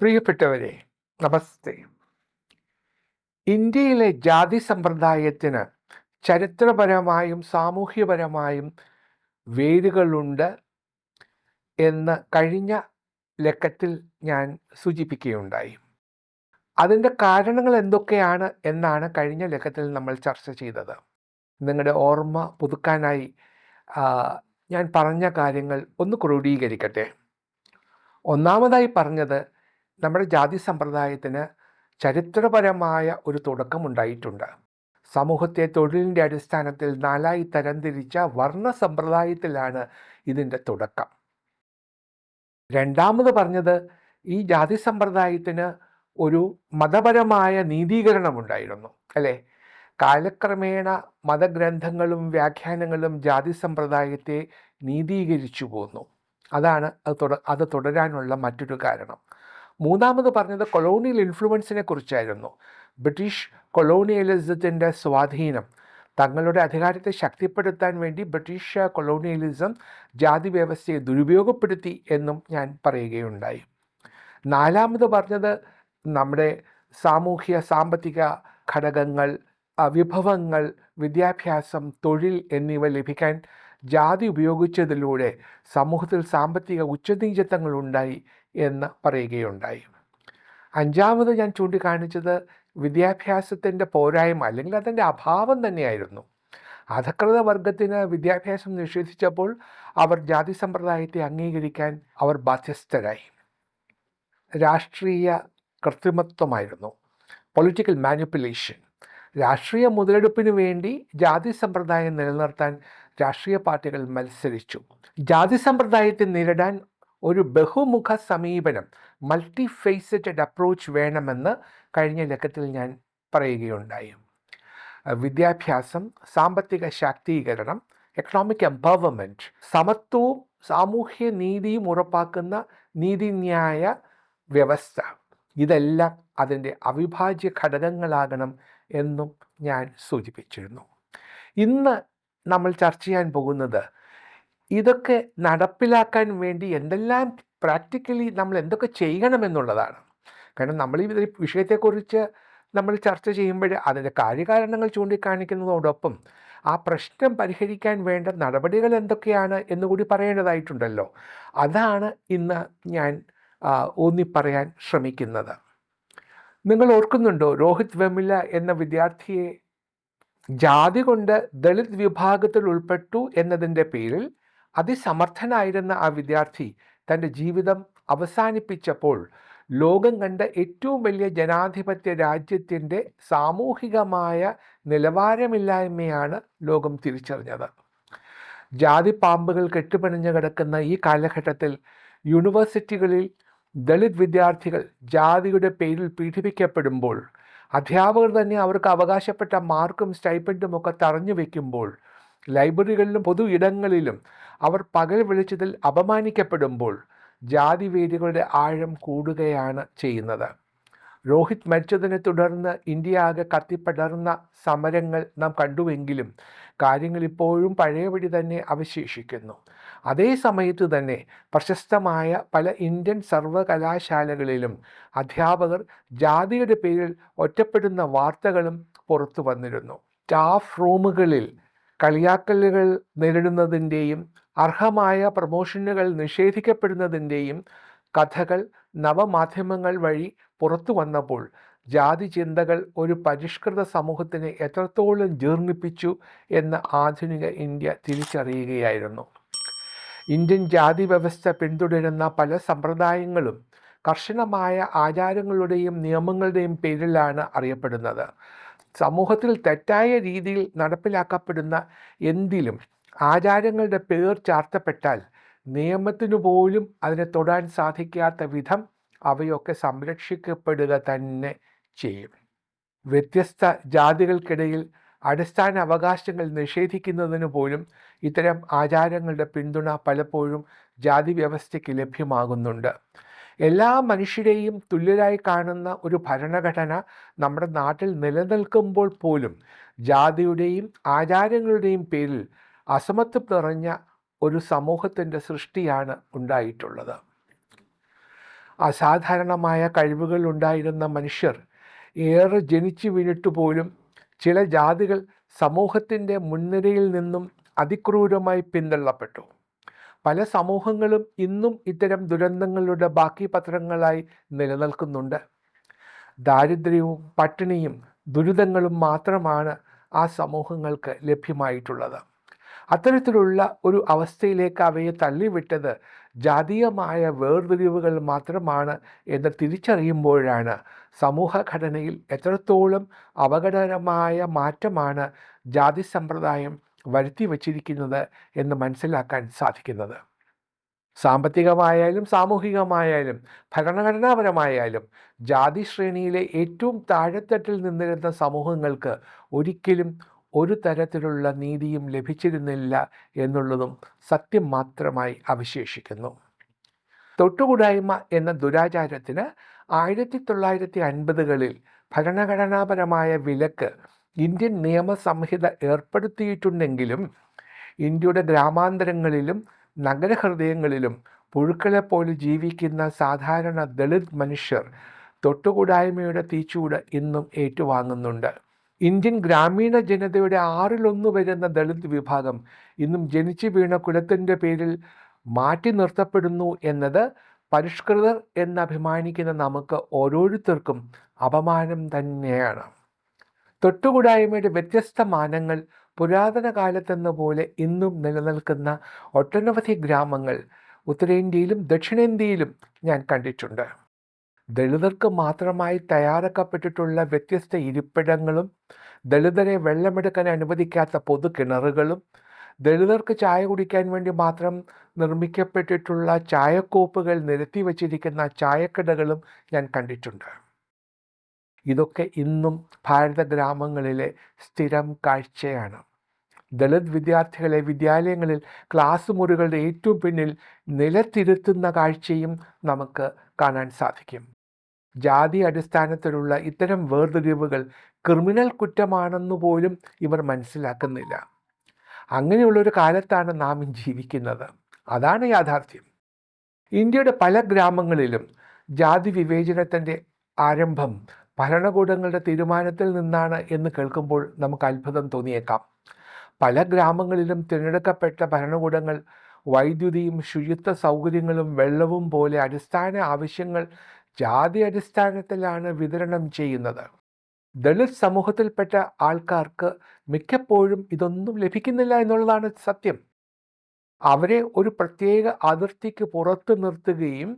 പ്രിയപ്പെട്ടവരെ, നമസ്തേ. ഇന്ത്യയിലെ ജാതി സമ്പ്രദായത്തിന് ചരിത്രപരമായും സാമൂഹ്യപരമായും വേരുകളുണ്ട് എന്ന് കഴിഞ്ഞ ലക്കത്തിൽ ഞാൻ സൂചിപ്പിക്കുകയുണ്ടായി. അതിൻ്റെ കാരണങ്ങൾ എന്തൊക്കെയാണ് എന്നാണ് കഴിഞ്ഞ ലക്കത്തിൽ നമ്മൾ ചർച്ച ചെയ്തത്. നിങ്ങളുടെ ഓർമ്മ പുതുക്കാനായി ഞാൻ പറഞ്ഞ കാര്യങ്ങൾ ഒന്ന് ക്രോഡീകരിക്കട്ടെ. ഒന്നാമതായി പറഞ്ഞത്, നമ്മുടെ ജാതി സമ്പ്രദായത്തിന് ചരിത്രപരമായ ഒരു തുടക്കമുണ്ടായിട്ടുണ്ട്. സമൂഹത്തെ തൊഴിലിൻ്റെ അടിസ്ഥാനത്തിൽ 4 തരംതിരിച്ച വർണ്ണ സമ്പ്രദായത്തിലാണ് ഇതിൻ്റെ തുടക്കം. രണ്ടാമത് പറഞ്ഞത്, ഈ ജാതി സമ്പ്രദായത്തിന് ഒരു മതപരമായ നീതീകരണമുണ്ടായിരുന്നു, അല്ലേ? കാലക്രമേണ മതഗ്രന്ഥങ്ങളും വ്യാഖ്യാനങ്ങളും ജാതി സമ്പ്രദായത്തെ നീതീകരിച്ചു പോന്നു. അതാണ് അത് തുടരാനുള്ള മറ്റൊരു കാരണം. മൂന്നാമത് പറഞ്ഞത് കൊളോണിയൽ ഇൻഫ്ലുവൻസിനെ കുറിച്ചായിരുന്നു. ബ്രിട്ടീഷ് കൊളോണിയലിസത്തിൻ്റെ സ്വാധീനം, തങ്ങളുടെ അധികാരത്തെ ശക്തിപ്പെടുത്താൻ വേണ്ടി ബ്രിട്ടീഷ് കൊളോണിയലിസം ജാതി വ്യവസ്ഥയെ ദുരുപയോഗപ്പെടുത്തി എന്നും ഞാൻ പറയുകയുണ്ടായി. നാലാമത് പറഞ്ഞത്, നമ്മുടെ സാമൂഹ്യ സാമ്പത്തിക ഘടകങ്ങൾ, വിഭവങ്ങൾ, വിദ്യാഭ്യാസം, തൊഴിൽ എന്നിവ ലഭിക്കാൻ ജാതി ഉപയോഗിച്ചതിലൂടെ സമൂഹത്തിൽ സാമ്പത്തിക ഉച്ചനീചത്വങ്ങൾ ഉണ്ടായി എന്ന് പറയുകയുണ്ടായി. അഞ്ചാമത് ഞാൻ ചൂണ്ടിക്കാണിച്ചത് വിദ്യാഭ്യാസത്തിൻ്റെ പോരായ്മ, അല്ലെങ്കിൽ അതിൻ്റെ അഭാവം തന്നെയായിരുന്നു. അധകൃത വർഗത്തിന് വിദ്യാഭ്യാസം നിഷേധിച്ചപ്പോൾ അവർ ജാതി സമ്പ്രദായത്തെ അംഗീകരിക്കാൻ അവർ ബാധ്യസ്ഥരായി. രാഷ്ട്രീയ കൃത്രിമത്വമായിരുന്നു, പൊളിറ്റിക്കൽ മാനിപ്പുലേഷൻ. രാഷ്ട്രീയ മുതലെടുപ്പിന് വേണ്ടി ജാതി സമ്പ്രദായം നിലനിർത്താൻ രാഷ്ട്രീയ പാർട്ടികൾ മത്സരിച്ചു. ജാതി സമ്പ്രദായത്തെ നേരിടാൻ ഒരു ബഹുമുഖ സമീപനം, മൾട്ടി ഫേസറ്റഡ് അപ്രോച്ച് വേണമെന്ന് കഴിഞ്ഞ ലക്കത്തിൽ ഞാൻ പറയുകയുണ്ടായി. വിദ്യാഭ്യാസം, സാമ്പത്തിക ശാക്തീകരണം, എക്കണോമിക് എംപവർമെൻറ്റ്, സമത്വവും സാമൂഹ്യ നീതിയും ഉറപ്പാക്കുന്ന നീതിന്യായ വ്യവസ്ഥ, ഇതെല്ലാം അതിൻ്റെ അവിഭാജ്യ ഘടകങ്ങളാകണം എന്നും ഞാൻ സൂചിപ്പിച്ചിരുന്നു. ഇന്ന് നമ്മൾ ചർച്ച ചെയ്യാൻ പോകുന്നത്, ഇതൊക്കെ നടപ്പിലാക്കാൻ വേണ്ടി എന്തെല്ലാം പ്രാക്ടിക്കലി നമ്മൾ എന്തൊക്കെ ചെയ്യണമെന്നുള്ളതാണ്. കാരണം നമ്മൾ ഈ വിഷയത്തെക്കുറിച്ച് നമ്മൾ ചർച്ച ചെയ്യുമ്പോൾ അതിൻ്റെ കാര്യകാരണങ്ങൾ ചൂണ്ടിക്കാണിക്കുന്നതോടൊപ്പം ആ പ്രശ്നം പരിഹരിക്കാൻ വേണ്ട നടപടികൾ എന്തൊക്കെയാണ് എന്നുകൂടി പറയേണ്ടതായിട്ടുണ്ടല്ലോ. അതാണ് ഇന്ന് ഞാൻ ഊന്നിപ്പറയാൻ ശ്രമിക്കുന്നത്. നിങ്ങൾ ഓർക്കുന്നുണ്ടോ, രോഹിത് വെമുല എന്ന വിദ്യാർത്ഥിയെ ജാതി കൊണ്ട് ദളിത് വിഭാഗത്തിൽ ഉൾപ്പെട്ടു എന്നതിൻ്റെ പേരിൽ അതിസമർത്ഥനായിരുന്ന ആ വിദ്യാർത്ഥി തൻ്റെ ജീവിതം അവസാനിപ്പിച്ചപ്പോൾ ലോകം കണ്ട ഏറ്റവും വലിയ ജനാധിപത്യ രാജ്യത്തിൻ്റെ സാമൂഹികമായ നിലവാരമില്ലായ്മയാണ് ലോകം തിരിച്ചറിഞ്ഞത്. ജാതി പാമ്പുകൾ കെട്ടുപിണഞ്ഞു കിടക്കുന്ന ഈ കാലഘട്ടത്തിൽ യൂണിവേഴ്സിറ്റികളിൽ ദളിത് വിദ്യാർത്ഥികൾ ജാതിയുടെ പേരിൽ പീഡിപ്പിക്കപ്പെടുമ്പോൾ, അധ്യാപകർ തന്നെ അവർക്ക് അവകാശപ്പെട്ട മാർക്കും സ്റ്റൈപ്പൻഡും ഒക്കെ തടഞ്ഞു വയ്ക്കുമ്പോൾ, ലൈബ്രറികളിലും പൊതു ഇടങ്ങളിലും അവർ പകൽ വെളിച്ചത്തിൽ അപമാനിക്കപ്പെടുമ്പോൾ ജാതിവേദികളുടെ ആഴം കൂടുകയാണ് ചെയ്യുന്നത്. രോഹിത് മരിച്ചതിനെ തുടർന്ന് ഇന്ത്യ ആകെ കത്തിപ്പടർന്ന സമരങ്ങൾ നാം കണ്ടുവെങ്കിലും കാര്യങ്ങൾ ഇപ്പോഴും പഴയപടി തന്നെ അവശേഷിക്കുന്നു. അതേ സമയത്ത് തന്നെ പ്രശസ്തമായ പല ഇന്ത്യൻ സർവകലാശാലകളിലും അധ്യാപകർ ജാതിയുടെ പേരിൽ ഒറ്റപ്പെടുന്ന വാർത്തകളും പുറത്തു വന്നിരുന്നു. സ്റ്റാഫ് റൂമുകളിൽ കളിയാക്കലുകൾ നേരിടുന്നതിൻ്റെയും അർഹമായ പ്രമോഷനുകൾ നിഷേധിക്കപ്പെടുന്നതിൻ്റെയും കഥകൾ നവമാധ്യമങ്ങൾ വഴി പുറത്തു വന്നപ്പോൾ ജാതി ചിന്തകൾ ഒരു പരിഷ്കൃത സമൂഹത്തിനെ എത്രത്തോളം ജീർണിപ്പിച്ചു എന്ന് ആധുനിക ഇന്ത്യ തിരിച്ചറിയുകയായിരുന്നു. ഇന്ത്യൻ ജാതി വ്യവസ്ഥ പിന്തുടരുന്ന പല സമ്പ്രദായങ്ങളും കർശനമായ ആചാരങ്ങളുടെയും നിയമങ്ങളുടെയും പേരിലാണ് അറിയപ്പെടുന്നത്. സമൂഹത്തിൽ തെറ്റായ രീതിയിൽ നടപ്പിലാക്കപ്പെടുന്ന എന്തിലും ആചാരങ്ങളുടെ പേർ ചാർത്തപ്പെട്ടാൽ നിയമത്തിനു പോലും അതിനെ തൊടാൻ സാധിക്കാത്ത വിധം അവയൊക്കെ സംരക്ഷിക്കപ്പെടുക തന്നെ ചെയ്യും. വ്യത്യസ്ത ജാതികൾക്കിടയിൽ അടിസ്ഥാന അവകാശങ്ങൾ നിഷേധിക്കുന്നതിന് പോലും ഇത്തരം ആചാരങ്ങളുടെ പിന്തുണ പലപ്പോഴും ജാതി വ്യവസ്ഥയ്ക്ക് ലഭ്യമാകുന്നുണ്ട്. എല്ലാ മനുഷ്യരെയും തുല്യരായി കാണുന്ന ഒരു ഭരണഘടന നമ്മുടെ നാട്ടിൽ നിലനിൽക്കുമ്പോൾ പോലും ജാതിയുടെയും ആചാരങ്ങളുടെയും പേരിൽ അസമത്വം നിറഞ്ഞ ഒരു സമൂഹത്തിൻ്റെ സൃഷ്ടിയാണ് ഉണ്ടായിട്ടുള്ളത്. അസാധാരണമായ കഴിവുകൾ ഉണ്ടായിരുന്ന മനുഷ്യർ ഏറെ ജനിച്ചു വീണിട്ട് പോലും ചില ജാതികൾ സമൂഹത്തിൻ്റെ മുൻനിരയിൽ നിന്നും അതിക്രൂരമായി പിന്തള്ളപ്പെട്ടു. പല സമൂഹങ്ങളും ഇന്നും ഇത്തരം ദുരന്തങ്ങളുടെ ബാക്കി പത്രങ്ങളായി നിലനിൽക്കുന്നുണ്ട്. ദാരിദ്ര്യവും പട്ടിണിയും ദുരിതങ്ങളും മാത്രമാണ് ആ സമൂഹങ്ങൾക്ക് ലഭ്യമായിട്ടുള്ളത്. അത്തരത്തിലുള്ള ഒരു അവസ്ഥയിലേക്ക് അവയെ തള്ളിവിട്ടത് ജാതീയമായ വേർതിരിവുകൾ മാത്രമാണ് എന്ന് തിരിച്ചറിയുമ്പോഴാണ് സമൂഹഘടനയിൽ എത്രത്തോളം അപകടകരമായ മാറ്റമാണ് ജാതി സമ്പ്രദായം വരുത്തി വച്ചിരിക്കുന്നത് എന്ന് മനസ്സിലാക്കാൻ സാധിക്കുന്നത്. സാമ്പത്തികമായാലും സാമൂഹികമായാലും ഭരണഘടനാപരമായാലും ജാതി ശ്രേണിയിലെ ഏറ്റവും താഴെത്തട്ടിൽ നിന്നിരുന്ന സമൂഹങ്ങൾക്ക് ഒരിക്കലും ഒരു തരത്തിലുള്ള നീതിയും ലഭിച്ചിരുന്നില്ല എന്നുള്ളതും സത്യം മാത്രമായി അവശേഷിക്കുന്നു. തൊട്ടുകൂടായ്മ എന്ന ദുരാചാരത്തിന് 1950കളിൽ ഭരണഘടനാപരമായ വിലക്ക് ഇന്ത്യൻ നിയമസംഹിത ഏർപ്പെടുത്തിയിട്ടുണ്ടെങ്കിലും ഇന്ത്യയുടെ ഗ്രാമാന്തരങ്ങളിലും നഗരഹൃദയങ്ങളിലും പുഴുക്കളെപ്പോലെ ജീവിക്കുന്ന സാധാരണ ദളിത് മനുഷ്യർ തൊട്ടുകൂടായ്മയുടെ തീച്ചൂട് ഇന്നും ഏറ്റുവാങ്ങുന്നുണ്ട്. ഇന്ത്യൻ ഗ്രാമീണ ജനതയുടെ 1/6 വരുന്ന ദളിത് വിഭാഗം ഇന്നും ജനിച്ചു വീണ കുലത്തിൻ്റെ പേരിൽ മാറ്റി നിർത്തപ്പെടുന്നു എന്നത് പരിഷ്കൃതർ എന്നഭിമാനിക്കുന്ന നമുക്ക് ഓരോരുത്തർക്കും അപമാനം തന്നെയാണ്. തൊട്ടുകൂടായ്മയുടെ വ്യത്യസ്ത മാനങ്ങൾ പുരാതന കാലത്തെന്ന പോലെ ഇന്നും നിലനിൽക്കുന്ന ഒട്ടനവധി ഗ്രാമങ്ങൾ ഉത്തരേന്ത്യയിലും ദക്ഷിണേന്ത്യയിലും ഞാൻ കണ്ടിട്ടുണ്ട്. ദളിതർക്ക് മാത്രമായി തയ്യാറാക്കപ്പെട്ടിട്ടുള്ള വ്യത്യസ്ത ഇരിപ്പിടങ്ങളും ദളിതരെ വെള്ളമെടുക്കാൻ അനുവദിക്കാത്ത പൊതു കിണറുകളും ദളിതർക്ക് ചായ കുടിക്കാൻ വേണ്ടി മാത്രം നിർമ്മിക്കപ്പെട്ടിട്ടുള്ള ചായക്കോപ്പുകൾ നിരത്തി വച്ചിരിക്കുന്ന ചായക്കടകളും ഞാൻ കണ്ടിട്ടുണ്ട്. ഇതൊക്കെ ഇന്നും ഭാരത ഗ്രാമങ്ങളിലെ സ്ഥിരം കാഴ്ചയാണ്. ദളിത് വിദ്യാർത്ഥികളെ വിദ്യാലയങ്ങളിൽ ക്ലാസ് മുറികളുടെ ഏറ്റവും പിന്നിൽ നിലത്തിരുത്തുന്ന കാഴ്ചയും നമുക്ക് കാണാൻ സാധിക്കും. ജാതി അടിസ്ഥാനത്തിലുള്ള ഇത്തരം വേർതിരിവുകൾ ക്രിമിനൽ കുറ്റമാണെന്ന് പോലും ഇവർ മനസ്സിലാക്കുന്നില്ല. അങ്ങനെയുള്ളൊരു കാലത്താണ് നാം ജീവിക്കുന്നത്. അതാണ് യാഥാർത്ഥ്യം. ഇന്ത്യയുടെ പല ഗ്രാമങ്ങളിലും ജാതി വിവേചനത്തിൻ്റെ ആരംഭം ഭരണകൂടങ്ങളുടെ തീരുമാനത്തിൽ നിന്നാണ് എന്ന് കേൾക്കുമ്പോൾ നമുക്ക് അത്ഭുതം തോന്നിയേക്കാം. പല ഗ്രാമങ്ങളിലും തിരഞ്ഞെടുക്കപ്പെട്ട ഭരണകൂടങ്ങൾ വൈദ്യുതിയും ശുചിത്വ സൗകര്യങ്ങളും വെള്ളവും പോലെ അടിസ്ഥാന ആവശ്യങ്ങൾ ജാതി അടിസ്ഥാനത്തിലാണ് വിതരണം ചെയ്യുന്നത്. ദളിത് സമൂഹത്തിൽപ്പെട്ട ആൾക്കാർക്ക് മിക്കപ്പോഴും ഇതൊന്നും ലഭിക്കുന്നില്ല എന്നുള്ളതാണ് സത്യം. അവരെ ഒരു പ്രത്യേക അതിർത്തിക്ക് പുറത്ത് നിർത്തുകയും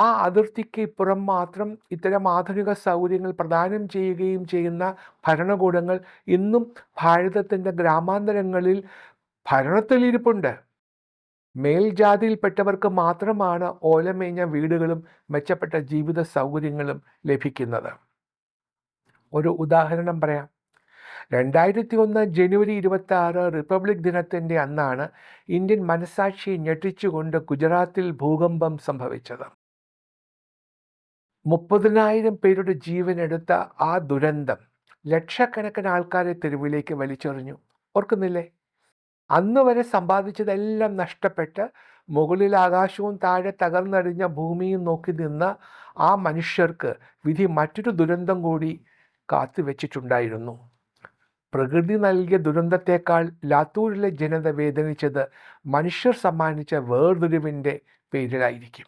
ആ അതിർത്തിക്ക് ഇപ്പുറം മാത്രം ഇത്തരം ആധുനിക സൗകര്യങ്ങൾ പ്രദാനം ചെയ്യുകയും ചെയ്യുന്ന ഭരണകൂടങ്ങൾ ഇന്നും ഭാരതത്തിൻ്റെ ഗ്രാമാന്തരങ്ങളിൽ ഭരണത്തിലിരിപ്പുണ്ട്. മേൽജാതിയിൽപ്പെട്ടവർക്ക് മാത്രമാണ് ഓലമേഞ്ഞ വീടുകളും മെച്ചപ്പെട്ട ജീവിത സൗകര്യങ്ങളും ലഭിക്കുന്നത്. ഒരു ഉദാഹരണം പറയാം. 2001 ജനുവരി 26 റിപ്പബ്ലിക് ദിനത്തിൻ്റെ അന്നാണ് ഇന്ത്യൻ മനസാക്ഷിയെ ഞെട്ടിച്ചുകൊണ്ട് ഗുജറാത്തിൽ ഭൂകമ്പം സംഭവിച്ചത്. 30,000 പേരുടെ ജീവനെടുത്ത ആ ദുരന്തം ലക്ഷക്കണക്കിന് ആൾക്കാരെ തെരുവിലേക്ക് വലിച്ചെറിഞ്ഞു. ഓർക്കുന്നില്ലേ? അന്ന് വരെ സമ്പാദിച്ചതെല്ലാം നഷ്ടപ്പെട്ട് മുകളിൽ ആകാശവും താഴെ തകർന്നടിഞ്ഞ ഭൂമിയും നോക്കി നിന്ന ആ മനുഷ്യർക്ക് വിധി മറ്റൊരു ദുരന്തം കൂടി കാത്തുവെച്ചിട്ടുണ്ടായിരുന്നു. പ്രകൃതി നൽകിയ ദുരന്തത്തേക്കാൾ ലാത്തൂരിലെ ജനത വേദനിച്ചത് മനുഷ്യർ സമ്മാനിച്ച വേർതിരിവിൻ്റെ പേരിലായിരിക്കും.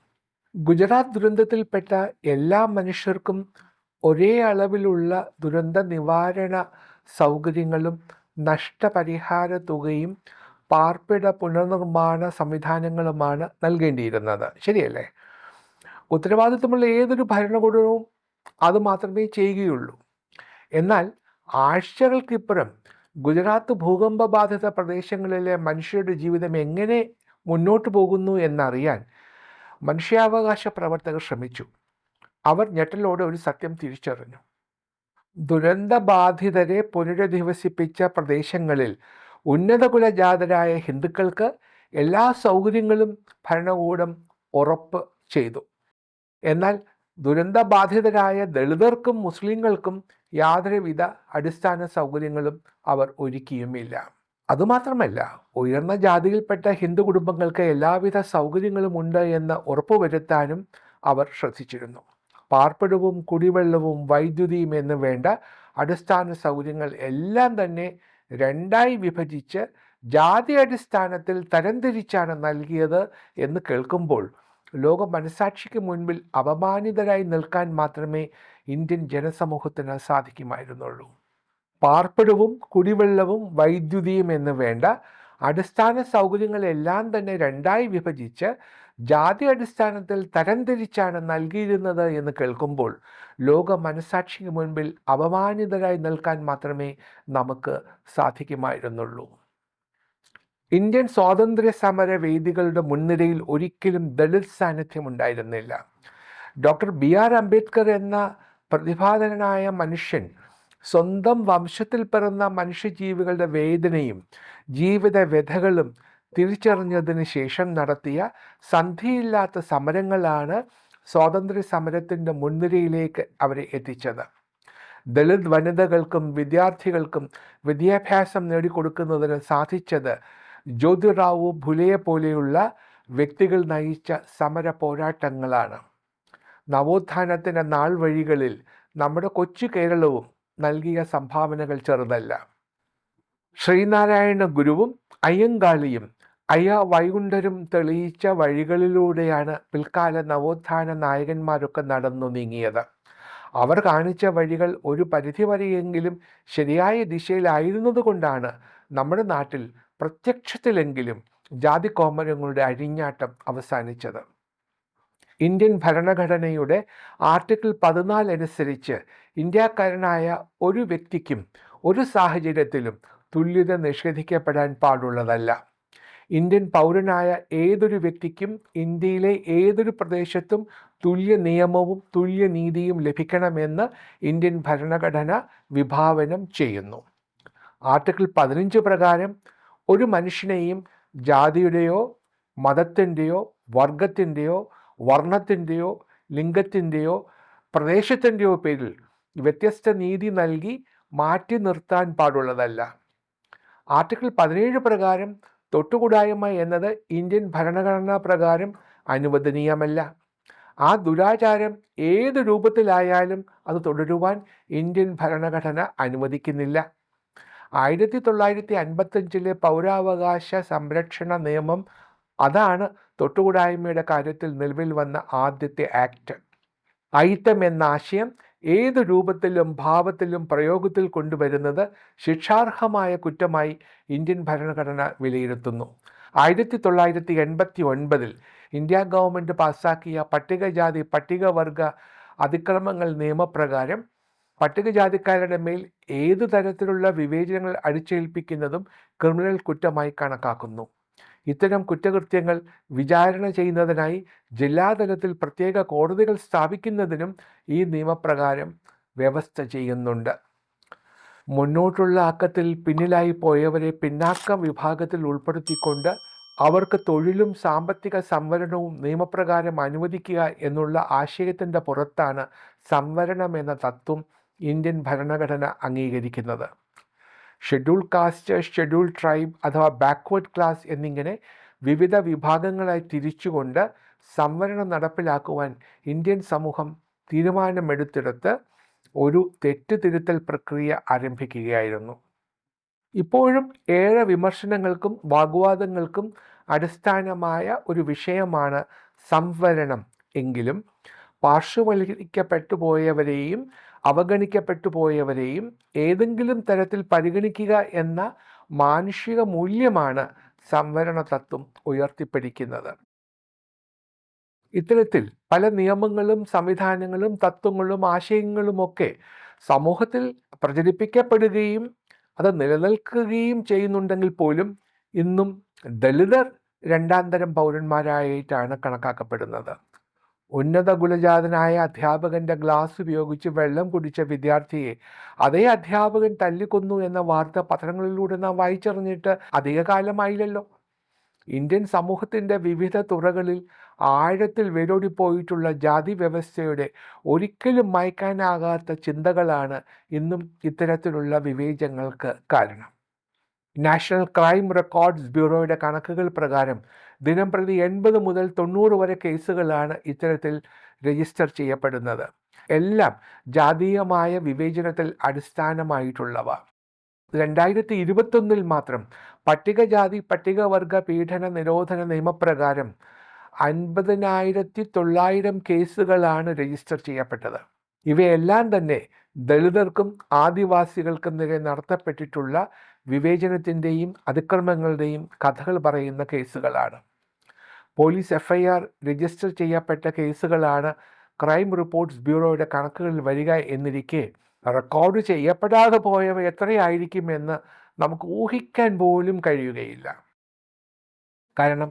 ഗുജറാത്ത് ദുരന്തത്തിൽപ്പെട്ട എല്ലാ മനുഷ്യർക്കും ഒരേ അളവിലുള്ള ദുരന്ത നിവാരണ സൗകര്യങ്ങളും നഷ്ടപരിഹാര തുകയും പാർപ്പിട പുനർനിർമ്മാണ സംവിധാനങ്ങളുമാണ് നൽകേണ്ടിയിരുന്നത്. ശരിയല്ലേ? ഉത്തരവാദിത്വമുള്ള ഏതൊരു ഭരണകൂടവും അതുമാത്രമേ ചെയ്യുകയുള്ളൂ. എന്നാൽ ആഴ്ചകൾക്കിപ്പുറം ഗുജറാത്ത് ഭൂകമ്പ ബാധിത പ്രദേശങ്ങളിലെ മനുഷ്യരുടെ ജീവിതം എങ്ങനെ മുന്നോട്ട് പോകുന്നു എന്നറിയാൻ മനുഷ്യാവകാശ പ്രവർത്തകർ ശ്രമിച്ചു. അവർ ഞെട്ടലോടെ ഒരു സത്യം തിരിച്ചറിഞ്ഞു. ദുരന്തബാധിതരെ പുനരധിവസിപ്പിച്ച പ്രദേശങ്ങളിൽ ഉന്നത കുലജാതരായ ഹിന്ദുക്കൾക്ക് എല്ലാ സൗകര്യങ്ങളും ഭരണകൂടം ഉറപ്പ് ചെയ്തു. എന്നാൽ ദുരന്തബാധിതരായ ദളിതർക്കും മുസ്ലിങ്ങൾക്കും യാതൊരുവിധ അടിസ്ഥാന സൗകര്യങ്ങളും അവർ ഒരുക്കിയുമില്ല. അതുമാത്രമല്ല, ഉയർന്ന ജാതിയിൽപ്പെട്ട ഹിന്ദു കുടുംബങ്ങൾക്ക് എല്ലാവിധ സൗകര്യങ്ങളും ഉണ്ട് എന്ന് ഉറപ്പുവരുത്താനും അവർ ശ്രദ്ധിച്ചിരുന്നു. പാർപ്പിടവും കുടിവെള്ളവും വൈദ്യുതിയും എന്ന് വേണ്ട അടിസ്ഥാന സൗകര്യങ്ങൾ എല്ലാം തന്നെ രണ്ടായി വിഭജിച്ച് ജാതി അടിസ്ഥാനത്തിൽ തരംതിരിച്ചാണ് നൽകിയത് എന്ന് കേൾക്കുമ്പോൾ ലോക മനസാക്ഷിക്ക് മുൻപിൽ അപമാനിതരായി നിൽക്കാൻ മാത്രമേ ഇന്ത്യൻ ജനസമൂഹത്തിന് സാധിക്കുമായിരുന്നുള്ളൂ. പാർപ്പിടവും കുടിവെള്ളവും വൈദ്യുതിയും എന്ന് വേണ്ട അടിസ്ഥാന സൗകര്യങ്ങളെല്ലാം തന്നെ രണ്ടായി വിഭജിച്ച് ജാതി അടിസ്ഥാനത്തിൽ തരംതിരിച്ചാണ് നൽകിയിരുന്നത് എന്ന് കേൾക്കുമ്പോൾ ലോക മനസാക്ഷിക്ക് മുൻപിൽ അപമാനിതരായി നിൽക്കാൻ മാത്രമേ നമുക്ക് സാധിക്കുമായിരുന്നുള്ളൂ. ഇന്ത്യൻ സ്വാതന്ത്ര്യ സമര വേദികളുടെ മുൻനിരയിൽ ഒരിക്കലും ദളിത് സാന്നിധ്യം ഉണ്ടായിരുന്നില്ല. ഡോക്ടർ BR അംബേദ്കർ എന്ന പ്രതിഭാധനനായ മനുഷ്യൻ സ്വന്തം വംശത്തിൽ പിറന്ന മനുഷ്യജീവികളുടെ വേദനയും ജീവിത വ്യഥകളും തിരിച്ചറിഞ്ഞതിന് ശേഷം നടത്തിയ സന്ധിയില്ലാത്ത സമരങ്ങളാണ് സ്വാതന്ത്ര്യ സമരത്തിൻ്റെ മുൻനിരയിലേക്ക് അവരെ എത്തിച്ചത്. ദളിത് വനിതകൾക്കും വിദ്യാർത്ഥികൾക്കും വിദ്യാഭ്യാസം നേടിക്കൊടുക്കുന്നതിന് സാധിച്ചത് ജ്യോതിറാവു ഫുലെയെ പോലെയുള്ള വ്യക്തികൾ നയിച്ച സമര പോരാട്ടങ്ങളാണ്. നവോത്ഥാനത്തിൻ്റെ നാൾ വഴികളിൽ നമ്മുടെ കൊച്ചു കേരളവും നൽകിയ സംഭാവനകൾ ചെറുതല്ല. ശ്രീനാരായണ ഗുരുവും അയ്യങ്കാളിയും വൈകുണ്ഠരും തെളിയിച്ച വഴികളിലൂടെയാണ് പിൽക്കാല നവോത്ഥാന നായകന്മാരൊക്കെ നടന്നു നീങ്ങിയത്. അവർ കാണിച്ച വഴികൾ ഒരു പരിധിവരെയെങ്കിലും ശരിയായ ദിശയിലായിരുന്നതുകൊണ്ടാണ് നമ്മുടെ നാട്ടിൽ പ്രത്യക്ഷത്തിലെങ്കിലും ജാതിക്കോമരങ്ങളുടെ അഴിഞ്ഞാട്ടം അവസാനിച്ചത്. ഇന്ത്യൻ ഭരണഘടനയുടെ ആർട്ടിക്കിൾ 14 അനുസരിച്ച് ഇന്ത്യക്കാരനായ ഒരു വ്യക്തിക്കും ഒരു സാഹചര്യത്തിലും തുല്യത നിഷേധിക്കപ്പെടാൻ പാടുള്ളതല്ല. ഇന്ത്യൻ പൗരനായ ഏതൊരു വ്യക്തിക്കും ഇന്ത്യയിലെ ഏതൊരു പ്രദേശത്തും തുല്യ നിയമവും തുല്യ നീതിയും ലഭിക്കണമെന്ന് ഇന്ത്യൻ ഭരണഘടന വിഭാവനം ചെയ്യുന്നു. ആർട്ടിക്കിൾ 15 പ്രകാരം ഒരു മനുഷ്യനെയും ജാതിയുടെയോ മതത്തിൻ്റെയോ വർഗത്തിൻ്റെയോ വർണ്ണത്തിൻ്റെയോ ലിംഗത്തിൻ്റെയോ പ്രദേശത്തിൻ്റെയോ പേരിൽ വ്യത്യസ്ത നീതി നൽകി മാറ്റി നിർത്താൻ പാടുള്ളതല്ല. ആർട്ടിക്കിൾ 17 പ്രകാരം തൊട്ടുകൂടായ്മ എന്നത് ഇന്ത്യൻ ഭരണഘടനാ പ്രകാരം അനുവദനീയമല്ല. ആ ദുരാചാരം ഏത് രൂപത്തിലായാലും അത് തുടരുവാൻ ഇന്ത്യൻ ഭരണഘടന അനുവദിക്കുന്നില്ല. 1955 പൗരാവകാശ സംരക്ഷണ നിയമം അതാണ് തൊട്ടുകൂടായ്മയുടെ കാര്യത്തിൽ നിലവിൽ വന്ന ആദ്യത്തെ ആക്ട്. അയിത്തം എന്ന ആശയം ഏത് രൂപത്തിലും ഭാവത്തിലും പ്രയോഗത്തിൽ കൊണ്ടുവരുന്നത് ശിക്ഷാർഹമായ കുറ്റമായി ഇന്ത്യൻ ഭരണഘടന വിലയിരുത്തുന്നു. 1989 ഇന്ത്യ ഗവൺമെൻറ് പാസ്സാക്കിയ പട്ടികജാതി പട്ടികവർഗ അതിക്രമങ്ങൾ നിയമപ്രകാരം പട്ടികജാതിക്കാരുടെ മേൽ ഏതു തരത്തിലുള്ള വിവേചനങ്ങൾ അടിച്ചേൽപ്പിക്കുന്നതും ക്രിമിനൽ കുറ്റമായി കണക്കാക്കുന്നു. ഇത്തരം കുറ്റകൃത്യങ്ങൾ വിചാരണ ചെയ്യുന്നതിനായി ജില്ലാതലത്തിൽ പ്രത്യേക കോടതികൾ സ്ഥാപിക്കുന്നതിനും ഈ നിയമപ്രകാരം വ്യവസ്ഥ ചെയ്യുന്നുണ്ട്. മുന്നോട്ടുള്ള ആക്കത്തിൽ പിന്നിലായി പോയവരെ പിന്നാക്ക വിഭാഗത്തിൽ ഉൾപ്പെടുത്തിക്കൊണ്ട് അവർക്ക് തൊഴിലും സാമ്പത്തിക സംവരണവും നിയമപ്രകാരം അനുവദിക്കുക എന്നുള്ള ആശയത്തിൻ്റെ പുറത്താണ് സംവരണം എന്ന തത്വം ഇന്ത്യൻ ഭരണഘടന അംഗീകരിക്കുന്നത്. ഷെഡ്യൂൾ കാസ്റ്റ്, ഷെഡ്യൂൾ ട്രൈബ് അഥവാ ബാക്ക്വേർഡ് ക്ലാസ് എന്നിങ്ങനെ വിവിധ വിഭാഗങ്ങളായി തിരിച്ചുകൊണ്ട് സംവരണം നടപ്പിലാക്കുവാൻ ഇന്ത്യൻ സമൂഹം തീരുമാനമെടുത്തെടുത്ത് ഒരു തെറ്റുതിരുത്തൽ പ്രക്രിയ ആരംഭിക്കുകയായിരുന്നു. ഇപ്പോഴും ഏറെ വിമർശനങ്ങൾക്കും വാഗ്വാദങ്ങൾക്കും അടിസ്ഥാനമായ ഒരു വിഷയമാണ് സംവരണം. എങ്കിലും പാർശ്വവൽക്കരിക്കപ്പെട്ടു പോയവരെയും അവഗണിക്കപ്പെട്ടു പോയവരെയും ഏതെങ്കിലും തരത്തിൽ പരിഗണിക്കുക എന്ന മാനുഷിക മൂല്യമാണ് സംവരണ തത്വം ഉയർത്തിപ്പിടിക്കുന്നത്. ഇത്തരത്തിൽ പല നിയമങ്ങളും സംവിധാനങ്ങളും തത്വങ്ങളും ആശയങ്ങളുമൊക്കെ സമൂഹത്തിൽ പ്രചരിപ്പിക്കപ്പെടുകയും അത് നിലനിൽക്കുകയും ചെയ്യുന്നുണ്ടെങ്കിൽ പോലും ഇന്നും ദളിതർ രണ്ടാം തരം പൗരന്മാരായിട്ടാണ് കണക്കാക്കപ്പെടുന്നത്. ഉന്നത കുലജാതനായ അധ്യാപകൻ്റെ ഗ്ലാസ് ഉപയോഗിച്ച് വെള്ളം കുടിച്ച വിദ്യാർത്ഥിയെ അതേ അധ്യാപകൻ തല്ലിക്കൊന്നു എന്ന വാർത്ത പത്രങ്ങളിലൂടെ നാം വായിച്ചറിഞ്ഞിട്ട് അധികകാലമായില്ലല്ലോ. ഇന്ത്യൻ സമൂഹത്തിൻ്റെ വിവിധ തുറകളിൽ ആഴത്തിൽ വേരോടിപ്പോയിട്ടുള്ള ജാതി വ്യവസ്ഥയുടെ ഒരിക്കലും മായ്ക്കാനാകാത്ത ചിന്തകളാണ് ഇന്നും ഇത്തരത്തിലുള്ള വിവേചനങ്ങൾക്ക് കാരണം. നാഷണൽ ക്രൈം റെക്കോർഡ്സ് ബ്യൂറോയുടെ കണക്കുകൾ പ്രകാരം ദിനംപ്രതി 80 മുതൽ 90 വരെ കേസുകളാണ് ഇത്തരത്തിൽ രജിസ്റ്റർ ചെയ്യപ്പെടുന്നത്. എല്ലാം ജാതീയമായ വിവേചനത്തിൽ അടിസ്ഥാനമായിട്ടുള്ളവ. 2021 മാത്രം പട്ടികജാതി പട്ടികവർഗ പീഡന നിരോധന നിയമപ്രകാരം 50,900 കേസുകളാണ് രജിസ്റ്റർ ചെയ്യപ്പെട്ടത്. ഇവയെല്ലാം തന്നെ ദളിതർക്കും ആദിവാസികൾക്കും നേരെ നടത്തപ്പെട്ടിട്ടുള്ള വിവേചനത്തിൻ്റെയും അതിക്രമങ്ങളുടെയും കഥകൾ പറയുന്ന കേസുകളാണ്. പോലീസ് FIR രജിസ്റ്റർ ചെയ്യപ്പെട്ട കേസുകളാണ് ക്രൈം റിപ്പോർട്ട്സ് ബ്യൂറോയുടെ കണക്കുകളിൽ വരിക എന്നിരിക്കെ റെക്കോർഡ് ചെയ്യപ്പെടാതെ പോയവ എത്രയായിരിക്കുമെന്ന് നമുക്ക് ഊഹിക്കാൻ പോലും കഴിയുകയില്ല. കാരണം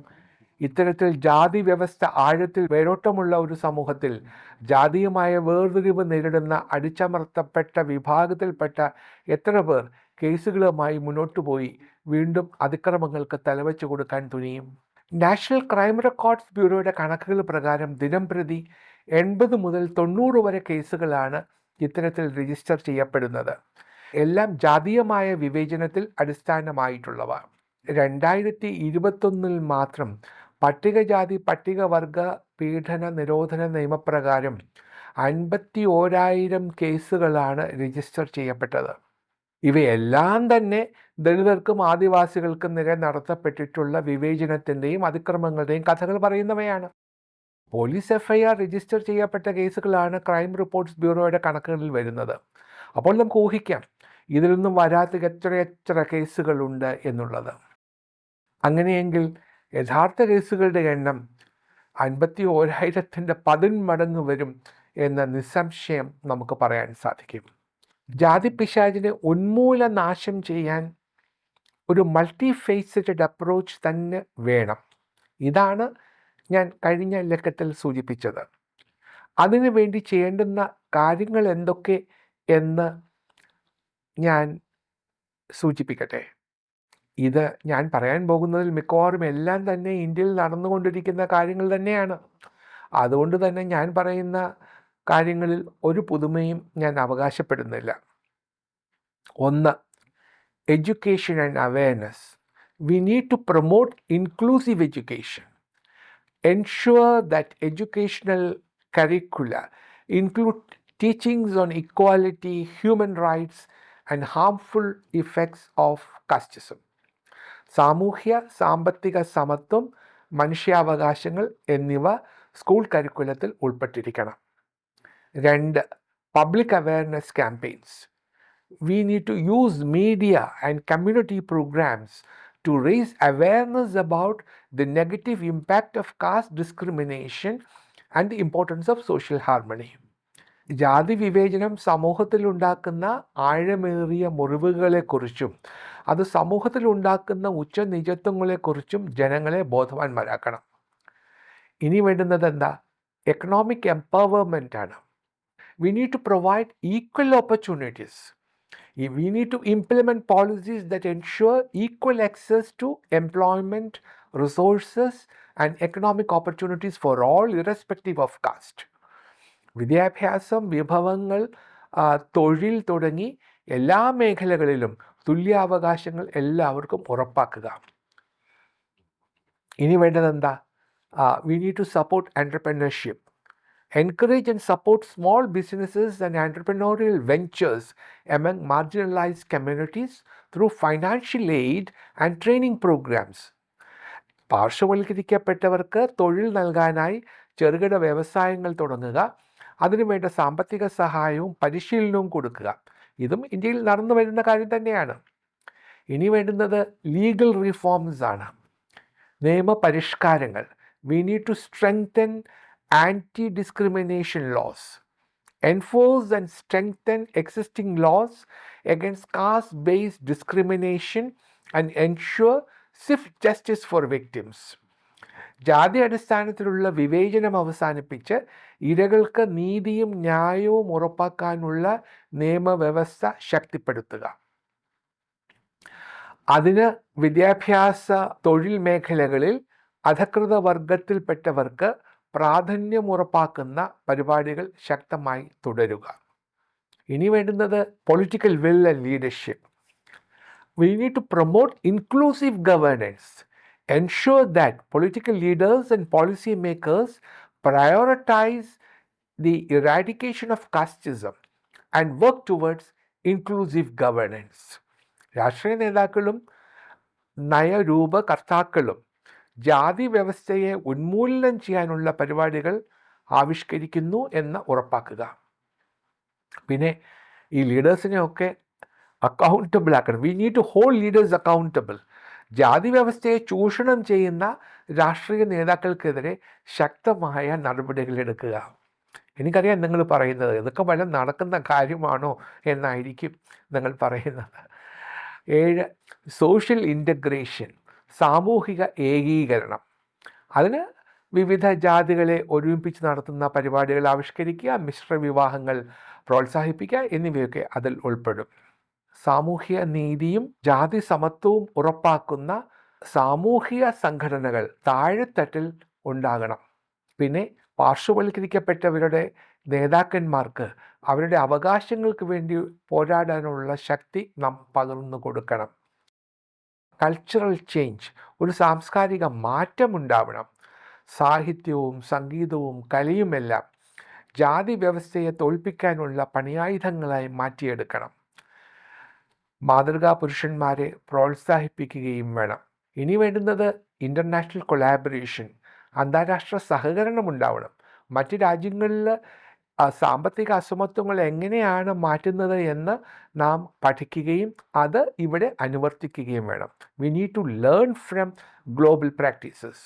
ഇത്തരത്തിൽ ജാതി വ്യവസ്ഥ ആഴത്തിൽ വേരോട്ടമുള്ള ഒരു സമൂഹത്തിൽ ജാതീയമായ വേർതിരിവ് നേരിടുന്ന അടിച്ചമർത്തപ്പെട്ട വിഭാഗത്തിൽപ്പെട്ട എത്ര പേർ കേസുകളുമായി മുന്നോട്ടു പോയി വീണ്ടും അതിക്രമങ്ങൾക്ക് തലവെച്ചു കൊടുക്കാൻ തുനിയും? നാഷണൽ ക്രൈം റെക്കോർഡ്സ് ബ്യൂറോയുടെ കണക്കുകൾ പ്രകാരം ദിനംപ്രതി 80 മുതൽ 90 വരെ കേസുകളാണ് ഇത്തരത്തിൽ രജിസ്റ്റർ ചെയ്യപ്പെടുന്നത്. എല്ലാം ജാതീയമായ വിവേചനത്തിൽ അടിസ്ഥാനമായിട്ടുള്ളവ. 2021 മാത്രം പട്ടികജാതി പട്ടികവർഗ പീഡന നിരോധന നിയമപ്രകാരം 51,000 കേസുകളാണ് രജിസ്റ്റർ ചെയ്യപ്പെട്ടത്. ഇവയെല്ലാം തന്നെ ദളിതർക്കും ആദിവാസികൾക്കും നേരെ നടത്തപ്പെട്ടിട്ടുള്ള വിവേചനത്തിൻ്റെയും അതിക്രമങ്ങളുടെയും കഥകൾ പറയുന്നവയാണ്. പോലീസ് FIR രജിസ്റ്റർ ചെയ്യപ്പെട്ട കേസുകളാണ് ക്രൈം റിപ്പോർട്ട്സ് ബ്യൂറോയുടെ കണക്കുകളിൽ വരുന്നത്. അപ്പോൾ നമുക്ക് ഊഹിക്കാം ഇതിൽ നിന്നും വരാത്ത എത്ര കേസുകളുണ്ട് എന്നുള്ളത്. അങ്ങനെയെങ്കിൽ യഥാർത്ഥ കേസുകളുടെ എണ്ണം 51,000-ൻ്റെ 10 മടങ്ങ് വരും എന്ന് നിസ്സംശയം നമുക്ക് പറയാൻ സാധിക്കും. ജാതി പിശാചിനെ ഉന്മൂലനാശം ചെയ്യാൻ ഒരു മൾട്ടി ഫേസറ്റഡ് അപ്രോച്ച് തന്നെ വേണം. ഇതാണ് ഞാൻ കഴിഞ്ഞ ലക്കത്തിൽ സൂചിപ്പിച്ചത്. അതിനു വേണ്ടി ചെയ്യേണ്ടുന്ന കാര്യങ്ങൾ എന്തൊക്കെ എന്ന് ഞാൻ സൂചിപ്പിക്കട്ടെ. ഇത് ഞാൻ പറയാൻ പോകുന്നതിൽ മിക്കവാറും എല്ലാം തന്നെ ഇന്ത്യയിൽ നടന്നുകൊണ്ടിരിക്കുന്ന കാര്യങ്ങൾ തന്നെയാണ്. അതുകൊണ്ട് തന്നെ ഞാൻ പറയുന്ന കാര്യങ്ങളിൽ ഒരു പുതുമയും ഞാൻ അവകാശപ്പെടുന്നില്ല. ഒന്ന്, education and awareness. We need to promote inclusive education. Ensure that educational curricula include teachings on equality, human rights, and harmful effects of casteism. സാമൂഹ്യ സാമ്പത്തിക സമത്വം, മനുഷ്യാവകാശങ്ങൾ എന്നിവ സ്കൂൾ കരിക്കുലത്തിൽ ഉൾപ്പെട്ടിരിക്കണം. 2, public awareness campaigns. We need to use media and community programs to raise awareness about the negative impact of caste discrimination and the importance of social harmony. ജാതി വിവേചനം സമൂഹത്തിലുണ്ടാക്കുന്ന ആഴമേറിയ മുറിവുകളെക്കുറിച്ചും അത് സമൂഹത്തിലുണ്ടാക്കുന്ന ഉച്ചനീചത്വങ്ങളെക്കുറിച്ചും ജനങ്ങളെ ബോധവാന്മാരാക്കണം. ഇനി വേണ്ടുന്നത് എന്താ? എക്കണോമിക് എംപവർമെൻ്റ് ആണ്. We need to provide equal opportunities. We need to implement policies that ensure equal access to employment, resources, and economic opportunities for all, irrespective of caste. വിദ്യാഭ്യാസം, വിഭവങ്ങൾ, തൊഴിൽ തുടങ്ങി എല്ലാ മേഖലകളിലും തുല്യാവകാശങ്ങൾ എല്ലാവർക്കും ഉറപ്പാക്കുക. ഇനി വേണ്ടത് എന്താ? We need to support entrepreneurship. Encourage and support small businesses and entrepreneurial ventures among marginalized communities through financial aid and training programs. പാർശ്വവൽക്കരിക്കപ്പെട്ടവർക്ക് തൊഴിൽ നൽകാനായി ചെറുകിട വ്യവസായങ്ങൾ തുടങ്ങുക, അതിനുവേണ്ട സാമ്പത്തിക സഹായവും പരിശീലനവും കൊടുക്കുക. ഇതും ഇന്ത്യയിൽ നടന്നു വരുന്ന കാര്യം തന്നെയാണ്. ഇനി വേണ്ടുന്നത് ലീഗൽ റിഫോംസ് ആണ്, നിയമപരിഷ്കാരങ്ങൾ. We need to strengthen anti-discrimination laws, enforce and strengthen existing laws against caste-based discrimination, and ensure swift justice for victims. ജാതി അടിസ്ഥാനത്തിലുള്ള വിവേചനം അവസാനിപ്പിച്ച് ഇരകൾക്ക് നീതിയും ന്യായവും ഉറപ്പാക്കാനുള്ള നിയമവ്യവസ്ഥ ശക്തിപ്പെടുത്തുക. അതിന് വിദ്യാഭ്യാസ, തൊഴിൽ മേഖലകളിൽ അധകൃത വർഗത്തിൽപ്പെട്ടവർക്ക് പ്രാധാന്യം ഉറപ്പാക്കുന്ന പരിപാടികൾ ശക്തമായി തുടരുക. ഇനി വേണ്ടുന്നത് political will and leadership. We need to promote inclusive governance, ensure that political leaders and policymakers prioritize the eradication of casteism and work towards inclusive governance. രാഷ്ട്രീയ നേതാക്കളും നയരൂപകർത്താക്കളും ജാതി വ്യവസ്ഥയെ ഉന്മൂലനം ചെയ്യാനുള്ള പരിപാടികൾ ആവിഷ്കരിക്കുന്നു എന്ന് ഉറപ്പാക്കുക. പിന്നെ ഈ ലീഡേഴ്സിനെയൊക്കെ അക്കൗണ്ടബിൾ ആക്കണം. We need to hold leaders accountable. ജാതി വ്യവസ്ഥയെ ചൂഷണം ചെയ്യുന്ന രാഷ്ട്രീയ നേതാക്കൾക്കെതിരെ ശക്തമായ നടപടികൾ എടുക്കുക. എനിക്കറിയാം നിങ്ങൾ പറയുന്നത് ഇതൊക്കെ വല്ല നടക്കുന്ന കാര്യമാണോ എന്നായിരിക്കും നിങ്ങൾ പറയുന്നത്. 7, സോഷ്യൽ ഇൻ്റഗ്രേഷൻ, സാമൂഹിക ഏകീകരണം. അതിന് വിവിധ ജാതികളെ ഒരുമിപ്പിച്ച് നടത്തുന്ന പരിപാടികൾ ആവിഷ്കരിക്കുക, മിശ്ര വിവാഹങ്ങൾ പ്രോത്സാഹിപ്പിക്കുക എന്നിവയൊക്കെ അതിൽ ഉൾപ്പെടും. സാമൂഹ്യ നീതിയും ജാതി സമത്വവും ഉറപ്പാക്കുന്ന സാമൂഹിക സംഘടനകൾ താഴെത്തട്ടിൽ ഉണ്ടാകണം. പിന്നെ പാർശ്വവൽക്കരിക്കപ്പെട്ടവരുടെ നേതാക്കന്മാർക്ക് അവരുടെ അവകാശങ്ങൾക്ക് വേണ്ടി പോരാടാനുള്ള ശക്തി നാം പകർന്നു കൊടുക്കണം. കൾച്ചറൽ ചേഞ്ച്, ഒരു സാംസ്കാരിക മാറ്റമുണ്ടാവണം. സാഹിത്യവും സംഗീതവും കലയുമെല്ലാം ജാതി വ്യവസ്ഥയെ തോൽപ്പിക്കാനുള്ള പണിയായുധങ്ങളായി മാറ്റിയെടുക്കണം. മാതൃകാ പുരുഷന്മാരെ പ്രോത്സാഹിപ്പിക്കുകയും വേണം. ഇനി വേണ്ടുന്നത് ഇൻ്റർനാഷണൽ കൊളാബറേഷൻ, അന്താരാഷ്ട്ര സഹകരണം ഉണ്ടാവണം. മറ്റ് രാജ്യങ്ങളിൽ സാമ്പത്തിക അസമത്വങ്ങൾ എങ്ങനെയാണ് മാറ്റുന്നത് എന്ന് നാം പഠിക്കുകയും അത് ഇവിടെ അനുവർത്തിക്കുകയും വേണം. We need to learn from global practices.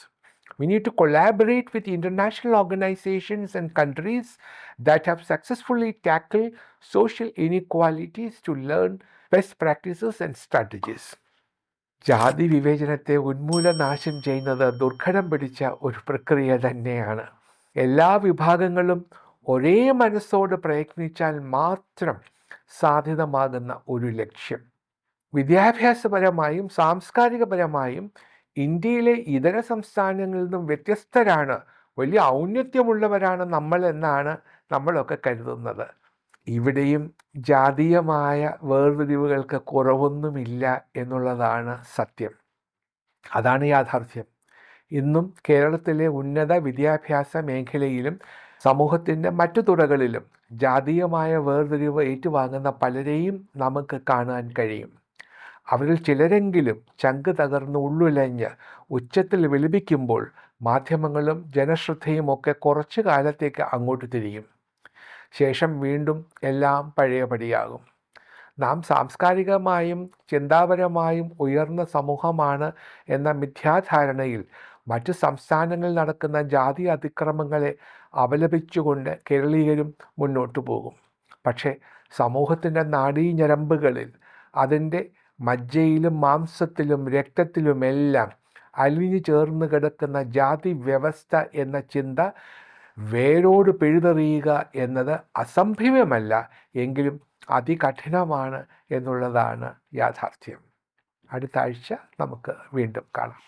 We need to collaborate with international organizations and countries that have successfully tackled social inequalities to learn best practices and strategies. ജാതി വിവേചനത്തെ ഉന്മൂലനാശം ചെയ്യുന്നത് ദുർഘടം പിടിച്ച ഒരു പ്രക്രിയ തന്നെയാണ്. എല്ലാ വിഭാഗങ്ങളും ഒരേ മനസ്സോട് പ്രയത്നിച്ചാൽ മാത്രം സാധ്യതമാകുന്ന ഒരു ലക്ഷ്യം. വിദ്യാഭ്യാസപരമായും സാംസ്കാരികപരമായും ഇന്ത്യയിലെ ഇതര സംസ്ഥാനങ്ങളിൽ നിന്നും വ്യത്യസ്തരാണ്, വലിയ ഔന്നത്യമുള്ളവരാണ് നമ്മൾ എന്നാണ് നമ്മളൊക്കെ കരുതുന്നത്. ഇവിടെയും ജാതീയമായ വേർതിരിവുകൾക്ക് കുറവൊന്നുമില്ല എന്നുള്ളതാണ് സത്യം. അതാണ് യാഥാർത്ഥ്യം. ഇന്നും കേരളത്തിലെ ഉന്നത വിദ്യാഭ്യാസ മേഖലയിലും സമൂഹത്തിൻ്റെ മറ്റു തുറകളിലും ജാതീയമായ വേർതിരിവ് ഏറ്റുവാങ്ങുന്ന പലരെയും നമുക്ക് കാണാൻ കഴിയും. അവരിൽ ചിലരെങ്കിലും ചങ്ക് തകർന്ന് ഉള്ളുലഞ്ഞ് ഉച്ചത്തിൽ വിലപിക്കുമ്പോൾ മാധ്യമങ്ങളും ജനശ്രദ്ധയുമൊക്കെ കുറച്ചു കാലത്തേക്ക് അങ്ങോട്ട് തിരിയും. ശേഷം വീണ്ടും എല്ലാം പഴയപടിയാകും. നാം സാംസ്കാരികമായും ചിന്താപരമായും ഉയർന്ന സമൂഹമാണ് എന്ന മിഥ്യാധാരണയിൽ മറ്റു സംസ്ഥാനങ്ങളിൽ നടക്കുന്ന ജാതി അതിക്രമങ്ങളെ അപലപിച്ചുകൊണ്ട് കേരളീയരും മുന്നോട്ടു പോകും. പക്ഷേ സമൂഹത്തിൻ്റെ നാഡീഞരമ്പുകളിൽ, അതിൻ്റെ മജ്ജയിലും മാംസത്തിലും രക്തത്തിലുമെല്ലാം അലിഞ്ഞു ചേർന്ന് കിടക്കുന്ന ജാതി വ്യവസ്ഥ എന്ന ചിന്ത വേരോട് പിഴുതെറിയുക എന്നത് അസംഭവ്യമല്ല, എങ്കിലും അതികഠിനമാണ് എന്നുള്ളതാണ് യാഥാർത്ഥ്യം. അടുത്ത ആഴ്ച നമുക്ക് വീണ്ടും കാണാം.